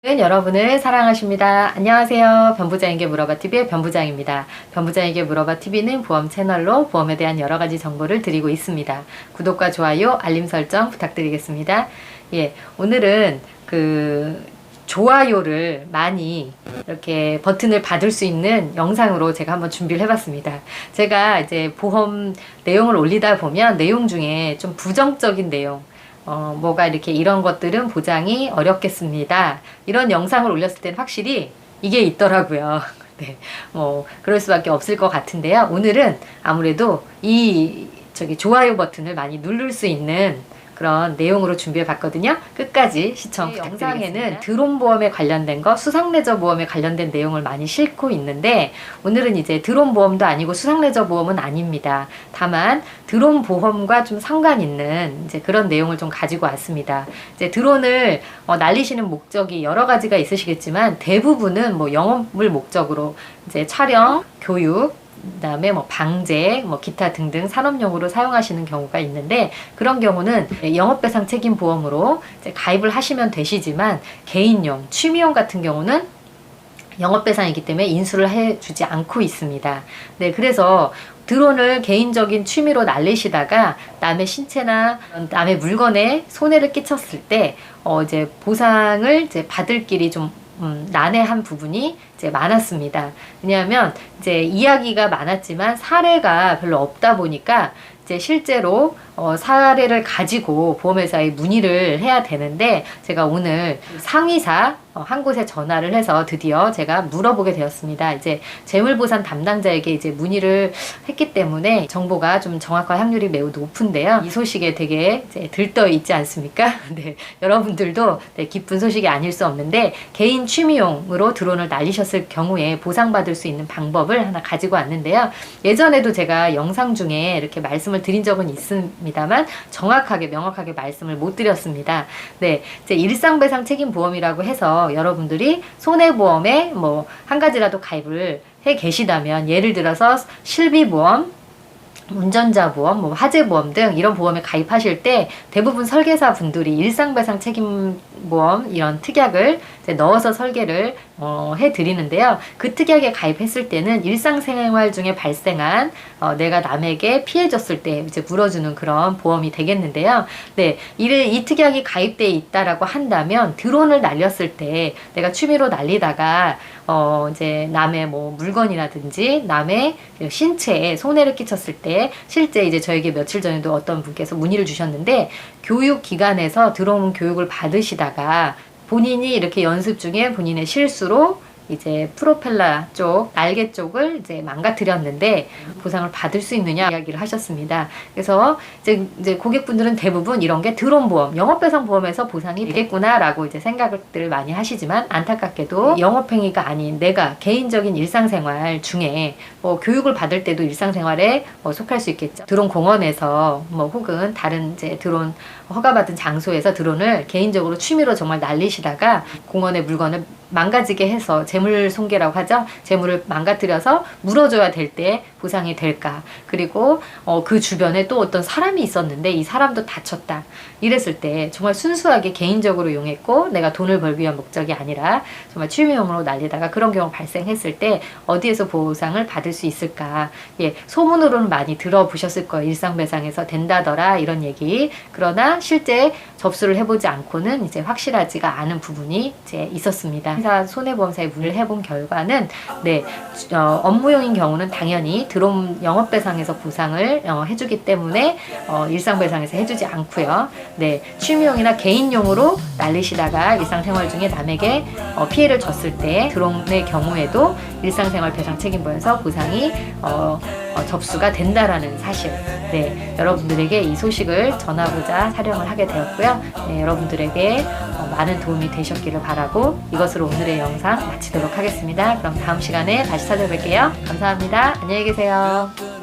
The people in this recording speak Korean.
여러분을 사랑하십니다. 안녕하세요. 변부장에게 물어봐TV의 변부장입니다. 변부장에게 물어봐TV는 보험 채널로 보험에 대한 여러가지 정보를 드리고 있습니다. 구독과 좋아요, 알림 설정 부탁드리겠습니다. 오늘은 좋아요를 많이 이렇게 버튼을 받을 수 있는 영상으로 제가 한번 준비를 해봤습니다. 제가 이제 보험 내용을 올리다 보면 내용 중에 좀 부정적인 내용, 뭐가 이렇게 이런 것들은 보장이 어렵겠습니다. 이런 영상을 올렸을 때는 확실히 이게 있더라고요. 네, 그럴 수밖에 없을 것 같은데요. 오늘은 아무래도 좋아요 버튼을 많이 누를 수 있는 그런 내용으로 준비해 봤거든요. 끝까지 시청 부탁드리겠습니다. 영상에는 드론 보험에 관련된 거, 수상레저 보험에 관련된 내용을 많이 싣고 있는데, 오늘은 이제 드론 보험도 아니고 수상레저 보험은 아닙니다. 다만 드론 보험과 좀 상관 있는 이제 그런 내용을 좀 가지고 왔습니다. 이제 드론을 날리시는 목적이 여러 가지가 있으시겠지만, 대부분은 영업을 목적으로 이제 촬영, 교육, 그다음에 방제, 기타 등등 산업용으로 사용하시는 경우가 있는데, 그런 경우는 영업배상 책임 보험으로 이제 가입을 하시면 되시지만, 개인용, 취미용 같은 경우는 영업배상이기 때문에 인수를 해주지 않고 있습니다. 네, 그래서 드론을 개인적인 취미로 날리시다가 남의 신체나 남의 물건에 손해를 끼쳤을 때 이제 보상을 이제 받을 길이 좀 난해한 부분이 이제 많았습니다. 왜냐하면 이제 이야기가 많았지만 사례가 별로 없다 보니까 이제 실제로 사례를 가지고 보험회사에 문의를 해야 되는데, 제가 오늘 상위사 한 곳에 전화를 해서 드디어 제가 물어보게 되었습니다. 이제 재물보상 담당자에게 이제 문의를 했기 때문에 정보가 좀 정확할 확률이 매우 높은데요. 이 소식에 되게 이제 들떠 있지 않습니까? 네, 여러분들도 기쁜 소식이 아닐 수 없는데, 개인 취미용으로 드론을 날리셨을 경우에 보상받을 수 있는 방법을 하나 가지고 왔는데요. 예전에도 제가 영상 중에 이렇게 말씀을 드린 적은 있습니다만 정확하게 명확하게 말씀을 못 드렸습니다. 네, 이제 일상배상 책임보험이라고 해서 여러분들이 손해보험에 한 가지라도 가입을 해 계시다면, 예를 들어서 실비보험, 운전자보험, 화재보험 등 이런 보험에 가입하실 때 대부분 설계사 분들이 일상배상 책임보험 이런 특약을 이제 넣어서 설계를 해드리는데요. 그 특약에 가입했을 때는 일상생활 중에 발생한 내가 남에게 피해 줬을 때 이제 물어주는 그런 보험이 되겠는데요. 네, 이 특약이 가입되어 있다라고 한다면, 드론을 날렸을 때 내가 취미로 날리다가 이제 남의 물건이라든지 남의 신체에 손해를 끼쳤을 때, 실제 이제 저에게 며칠 전에도 어떤 분께서 문의를 주셨는데, 교육기관에서 드론 교육을 받으시다가 본인이 이렇게 연습 중에 본인의 실수로 이제 프로펠러 쪽, 날개 쪽을 이제 망가뜨렸는데 보상을 받을 수 있느냐 이야기를 하셨습니다. 그래서 이제 고객분들은 대부분 이런 게 드론 보험, 영업배상 보험에서 보상이 되겠구나라고 이제 생각들을 많이 하시지만, 안타깝게도 영업행위가 아닌 내가 개인적인 일상생활 중에 교육을 받을 때도 일상생활에 속할 수 있겠죠. 드론 공원에서 혹은 다른 이제 드론 허가받은 장소에서 드론을 개인적으로 취미로 정말 날리시다가 공원의 물건을 망가지게 해서, 재물 손괴라고 하죠. 재물을 망가뜨려서 물어줘야 될 때 보상이 될까? 그리고 그 주변에 또 어떤 사람이 있었는데 이 사람도 다쳤다. 이랬을 때 정말 순수하게 개인적으로 이용했고 내가 돈을 벌기 위한 목적이 아니라 정말 취미용으로 날리다가 그런 경우 발생했을 때 어디에서 보상을 받을 수 있을까? 소문으로는 많이 들어보셨을 거예요. 일상배상에서 된다더라 이런 얘기. 그러나 실제 접수를 해보지 않고는 이제 확실하지가 않은 부분이 이제 있었습니다. 회사 손해보험사에 문의를 해본 결과는, 업무용인 경우는 당연히 드론 영업배상에서 보상을 해주기 때문에 일상배상에서 해주지 않고요. 네, 취미용이나 개인용으로 날리시다가 일상생활 중에 남에게 피해를 줬을 때 드론의 경우에도 일상생활 배상 책임보험에서 보상이 접수가 된다라는 사실, 여러분들에게 이 소식을 전하고자 촬영을 하게 되었고요. 여러분들에게 많은 도움이 되셨기를 바라고 이것으로 오늘의 영상 마치도록 하겠습니다. 그럼 다음 시간에 다시 찾아뵐게요. 감사합니다. 안녕히 계세요.